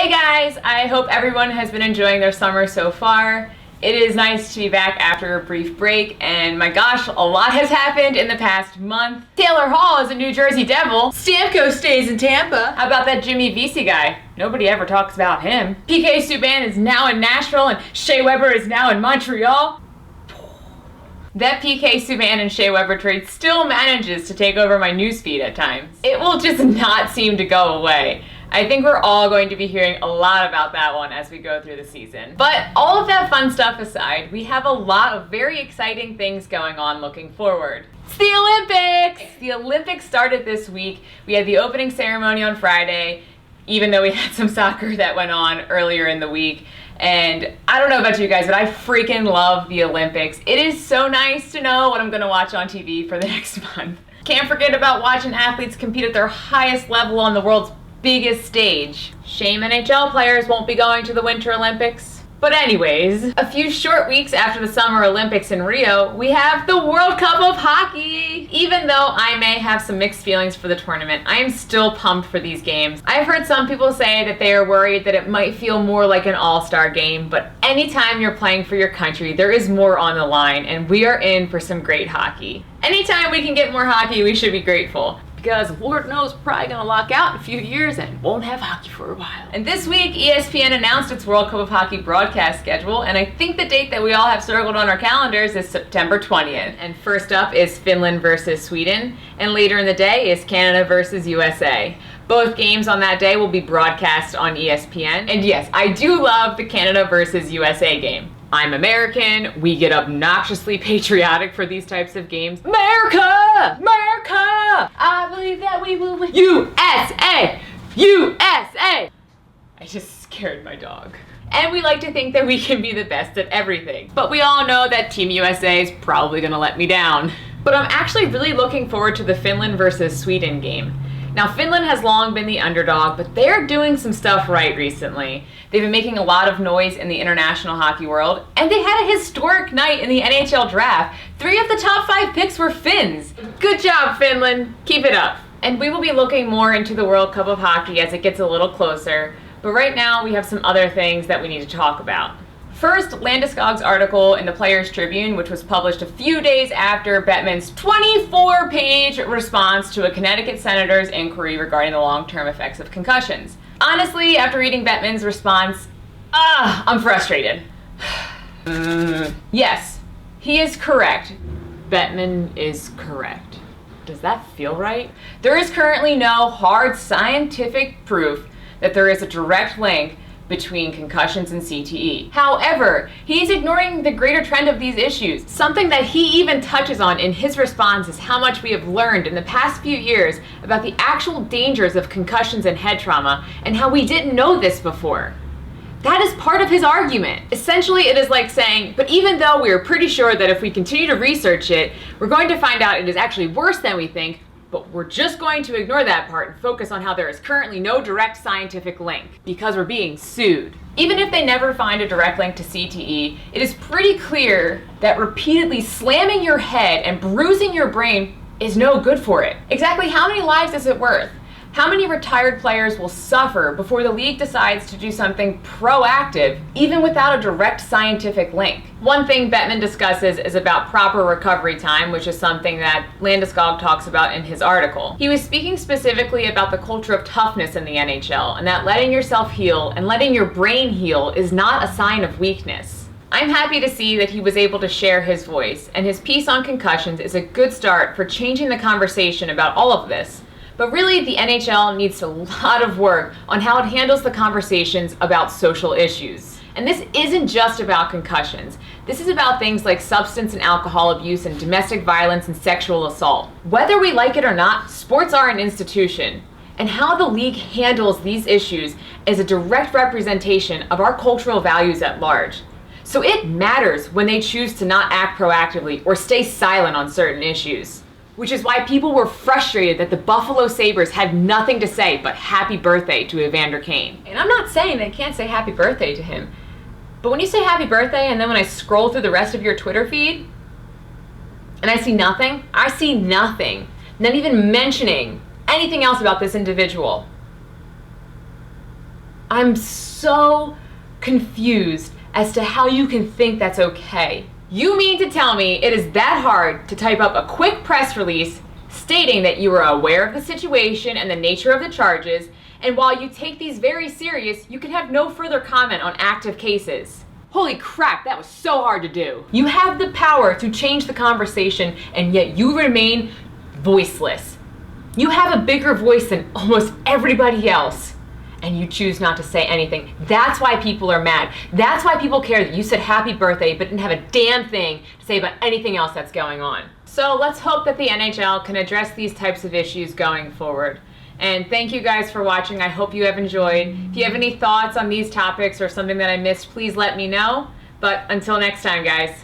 Hey guys, I hope everyone has been enjoying their summer so far. It is nice to be back after a brief break, and my gosh, a lot has happened in the past month. Taylor Hall is a New Jersey Devil. Stamkos stays in Tampa. How about that Jimmy Vesey guy? Nobody ever talks about him. PK Subban is now in Nashville, and Shea Weber is now in Montreal. That PK Subban and Shea Weber trade still manages to take over my newsfeed at times. It will just not seem to go away. I think we're all going to be hearing a lot about that one as we go through the season. But all of that fun stuff aside, we have a lot of very exciting things going on looking forward. It's the Olympics! The Olympics started this week. We had the opening ceremony on Friday, even though we had some soccer that went on earlier in the week. And I don't know about you guys, but I freaking love the Olympics. It is so nice to know what I'm gonna watch on TV for the next month. Can't forget about watching athletes compete at their highest level on the world's biggest stage. Shame NHL players won't be going to the Winter Olympics. But anyways, a few short weeks after the Summer Olympics in Rio, we have the World Cup of Hockey. Even though I may have some mixed feelings for the tournament, I am still pumped for these games. I've heard some people say that they are worried that it might feel more like an all-star game, but anytime you're playing for your country, there is more on the line, and we are in for some great hockey. Anytime we can get more hockey, we should be grateful. Because Lord knows we're probably going to lock out in a few years and won't have hockey for a while. And this week, ESPN announced its World Cup of Hockey broadcast schedule, and I think the date that we all have circled on our calendars is September 20th. And first up is Finland versus Sweden, and later in the day is Canada versus USA. Both games on that day will be broadcast on ESPN. And yes, I do love the Canada versus USA game. I'm American, we get obnoxiously patriotic for these types of games. America! America! I believe that we will win. USA! USA! I just scared my dog. And we like to think that we can be the best at everything. But we all know that Team USA is probably gonna let me down. But I'm actually really looking forward to the Finland versus Sweden game. Now, Finland has long been the underdog, but they're doing some stuff right recently. They've been making a lot of noise in the international hockey world, and they had a historic night in the NHL draft. 3 of the top 5 picks were Finns. Good job, Finland. Keep it up. And we will be looking more into the World Cup of Hockey as it gets a little closer, but right now we have some other things that we need to talk about. First, Landeskog's article in the Players Tribune, which was published a few days after Bettman's 24-page response to a Connecticut senator's inquiry regarding the long-term effects of concussions. Honestly, after reading Bettman's response, I'm frustrated. Yes, he is correct. Bettman is correct. Does that feel right? There is currently no hard scientific proof that there is a direct link between concussions and CTE. However, he's ignoring the greater trend of these issues. Something that he even touches on in his response is how much we have learned in the past few years about the actual dangers of concussions and head trauma, and how we didn't know this before. That is part of his argument. Essentially, it is like saying, but even though we are pretty sure that if we continue to research it, we're going to find out it is actually worse than we think, but we're just going to ignore that part and focus on how there is currently no direct scientific link, because we're being sued. Even if they never find a direct link to CTE, it is pretty clear that repeatedly slamming your head and bruising your brain is no good for it. Exactly how many lives is it worth? How many retired players will suffer before the league decides to do something proactive, even without a direct scientific link? One thing Bettman discusses is about proper recovery time, which is something that Landeskog talks about in his article. He was speaking specifically about the culture of toughness in the NHL, and that letting yourself heal and letting your brain heal is not a sign of weakness. I'm happy to see that he was able to share his voice, and his piece on concussions is a good start for changing the conversation about all of this. But really, the NHL needs a lot of work on how it handles the conversations about social issues. And this isn't just about concussions. This is about things like substance and alcohol abuse and domestic violence and sexual assault. Whether we like it or not, sports are an institution. And how the league handles these issues is a direct representation of our cultural values at large. So it matters when they choose to not act proactively or stay silent on certain issues. Which is why people were frustrated that the Buffalo Sabres had nothing to say but happy birthday to Evander Kane. And I'm not saying they can't say happy birthday to him, but when you say happy birthday and then when I scroll through the rest of your Twitter feed and I see nothing, not even mentioning anything else about this individual. I'm so confused as to how you can think that's okay. You mean to tell me it is that hard to type up a quick press release stating that you are aware of the situation and the nature of the charges, and while you take these very serious, you can have no further comment on active cases? Holy crap, that was so hard to do. You have the power to change the conversation, and yet you remain voiceless. You have a bigger voice than almost everybody else, and you choose not to say anything. That's why people are mad. That's why people care that you said happy birthday but didn't have a damn thing to say about anything else that's going on. So let's hope that the NHL can address these types of issues going forward. And thank you guys for watching. I hope you have enjoyed. If you have any thoughts on these topics or something that I missed, please let me know. But until next time, guys.